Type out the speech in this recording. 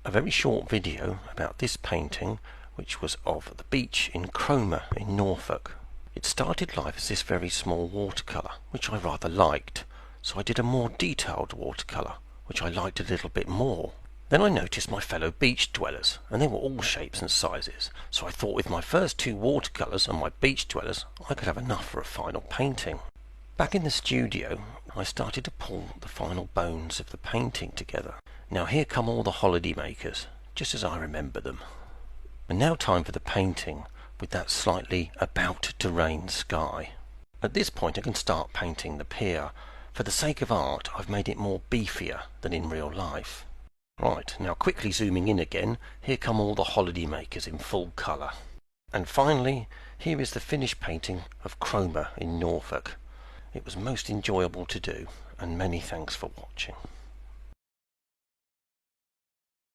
a very short video about this painting, which was of the beach in Cromer in Norfolk. It started life as this very small watercolour, which I rather liked, so I did a more detailed watercolour, which I liked a little bit more. Then I noticed my fellow beach dwellers, and they were all shapes and sizes, so I thought with my first two watercolours and my beach dwellers I could have enough for a final painting. Back in the studio I started to pull the final bones of the painting together. Now here come all the holiday makers, just as I remember them. And now time for the painting, with that slightly about to rain sky. At this point I can start painting the pier. For the sake of art I've made it more beefier than in real life. Right, now quickly zooming in again, here come all the holiday makers in full colour. And finally, here is the finished painting of Cromer in Norfolk. It was most enjoyable to do, and many thanks for watching.